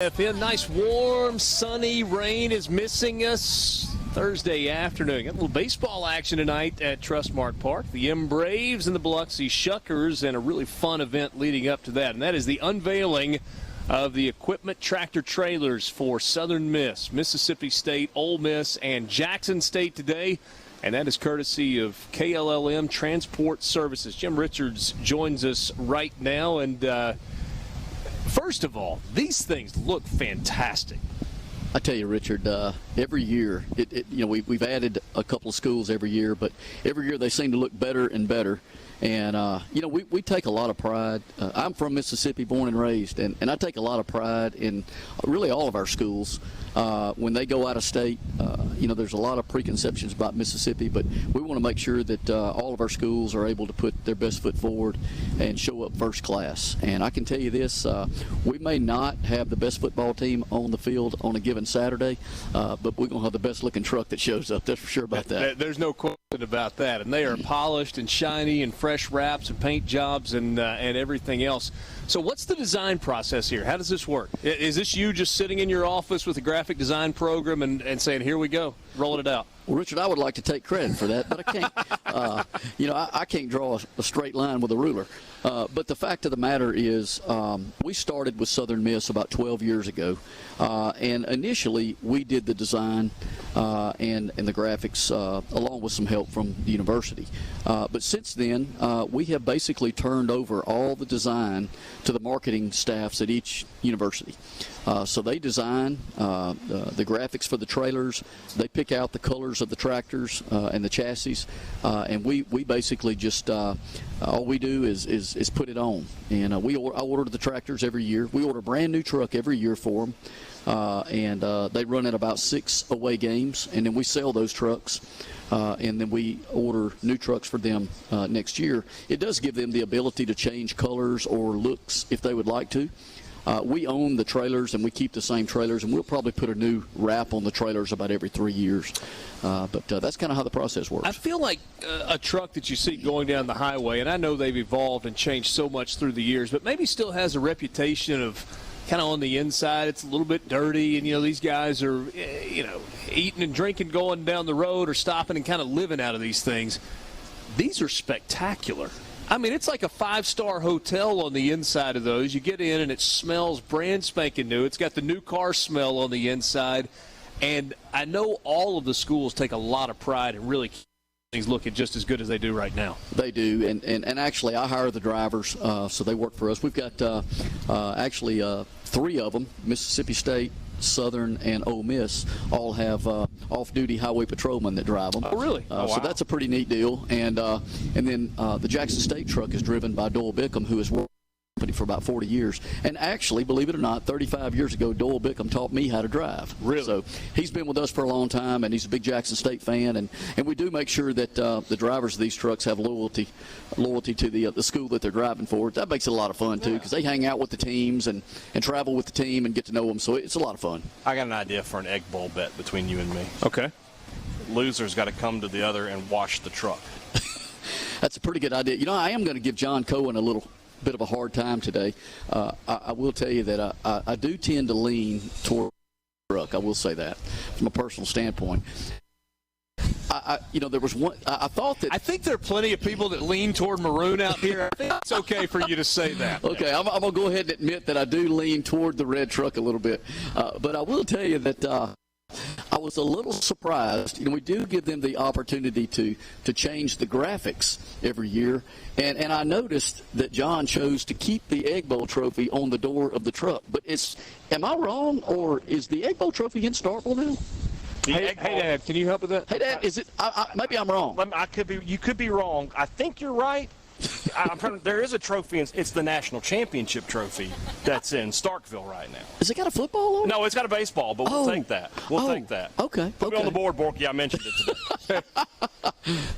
FM, nice warm, sunny rain is missing us Thursday afternoon. Got a little baseball action tonight at Trustmark Park. The M Braves and the Biloxi Shuckers, and a really fun event leading up to that. And that is the unveiling of the equipment tractor trailers for Southern Miss, Mississippi State, Ole Miss, and Jackson State today. And that is courtesy of KLLM Transport Services. Jim Richards joins us right now. And first of all, these things look fantastic. I tell you, Richard, every year, we've added a couple of schools every year, but every year they seem to look better and better. And, we take a lot of pride. I'm from Mississippi, born and raised, and I take a lot of pride in really all of our schools. When they go out of state, there's a lot of preconceptions about Mississippi, but we want to make sure that all of our schools are able to put their best foot forward and show up first class. And I can tell you this, we may not have the best football team on the field on a given Saturday, but we're going to have the best looking truck that shows up. That's for sure about that. There's no question about that. And they are polished and shiny and fresh wraps and paint jobs and everything else. So what's the design process here? How does this work? Is this you just sitting in your office with a graphic design program and saying, here we go, rolling it out? Well, Richard, I would like to take credit for that, but I can't. I can't draw a straight line with a ruler. But the fact of the matter is we started with Southern Miss about 12 years ago. And initially we did the design and the graphics along with some help from the university. But since then, we have basically turned over all the design to the marketing staffs at each university. So they design the graphics for the trailers. They pick out the colors of the tractors and the chassis, and we basically just all we do is put it on. And I order the tractors every year. We order a brand new truck every year for them, and they run at about 6 away games, and then we sell those trucks. And then we order new trucks for them next year. It does give them the ability to change colors or looks if they would like to. We own the trailers, and we keep the same trailers, and we'll probably put a new wrap on the trailers about every 3 years. But that's kind of how the process works. I feel like a truck that you see going down the highway, and I know they've evolved and changed so much through the years, but maybe still has a reputation of kind of on the inside, it's a little bit dirty, and, these guys are, eating and drinking going down the road or stopping and kind of living out of these things. These are spectacular. I mean, it's like a 5-star hotel on the inside of those. You get in and it smells brand spanking new. It's got the new car smell on the inside. And I know all of the schools take a lot of pride in really keeping things looking just as good as they do right now. They do. And actually, I hire the drivers, so they work for us. We've got actually 3 of them, Mississippi State, Southern, and Ole Miss, all have off-duty highway patrolmen that drive them. Oh, really? Wow. So that's a pretty neat deal. And then the Jackson State truck is driven by Doyle Bickham, who has worked for about 40 years. And actually, believe it or not, 35 years ago, Doyle Bickham taught me how to drive. Really? So he's been with us for a long time, and he's a big Jackson State fan. And we do make sure that the drivers of these trucks have loyalty to the school that they're driving for. That makes it a lot of fun, too, because they hang out with the teams and travel with the team and get to know them. So it's a lot of fun. I got an idea for an egg bowl bet between you and me. Okay. Loser's got to come to the other and wash the truck. That's a pretty good idea. I am going to give John Cohen a little bit of a hard time today. I will tell you that I do tend to lean toward truck. I will say that from a personal standpoint. There was one. I thought that. I think there are plenty of people that lean toward maroon out here. I think it's okay for you to say that. Okay, I'm going to go ahead and admit that I do lean toward the red truck a little bit. But I will tell you that I was a little surprised. We do give them the opportunity to change the graphics every year. And I noticed that John chose to keep the Egg Bowl trophy on the door of the truck. But am I wrong, or is the Egg Bowl trophy in Starkville now? Hey, Dad, can you help with that? Hey, Dad, is it? Maybe I'm wrong. You could be wrong. I think you're right. There is a trophy. It's the national championship trophy that's in Starkville right now. Has it got a football on it? No, it's got a baseball, but we'll take that. We'll take that. Okay. Put me on the board, Borky. I mentioned it today.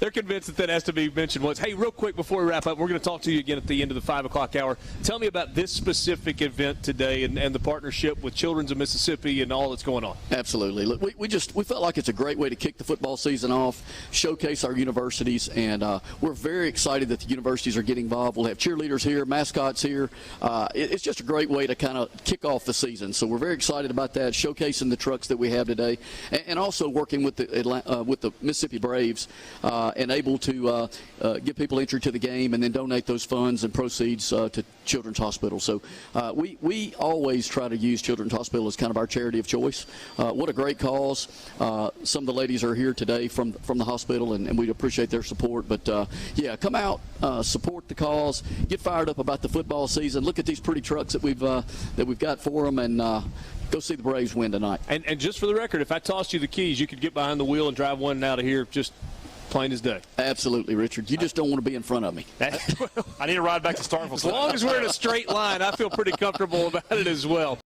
They're convinced that has to be mentioned once. Hey, real quick before we wrap up, we're going to talk to you again at the end of the 5 o'clock hour. Tell me about this specific event today and the partnership with Children's of Mississippi and all that's going on. Absolutely. Look, we felt like it's a great way to kick the football season off, showcase our universities, and we're very excited that the university universities are getting involved. We'll have cheerleaders here, mascots here. It's just a great way to kind of kick off the season. So we're very excited about that, showcasing the trucks that we have today, and also working with the Mississippi Braves and able to give people entry to the game and then donate those funds and proceeds to Children's Hospital. So we always try to use Children's Hospital as kind of our charity of choice. What a great cause. Some of the ladies are here today from the hospital, and we appreciate their support. But, yeah, come out, support the cause, get fired up about the football season. Look at these pretty trucks that we've got for them, and go see the Braves win tonight. And just for the record, if I tossed you the keys, you could get behind the wheel and drive one out of here just plain as day. Absolutely, Richard. You just don't want to be in front of me. I need to ride back to Starkville. As long as we're in a straight line, I feel pretty comfortable about it as well.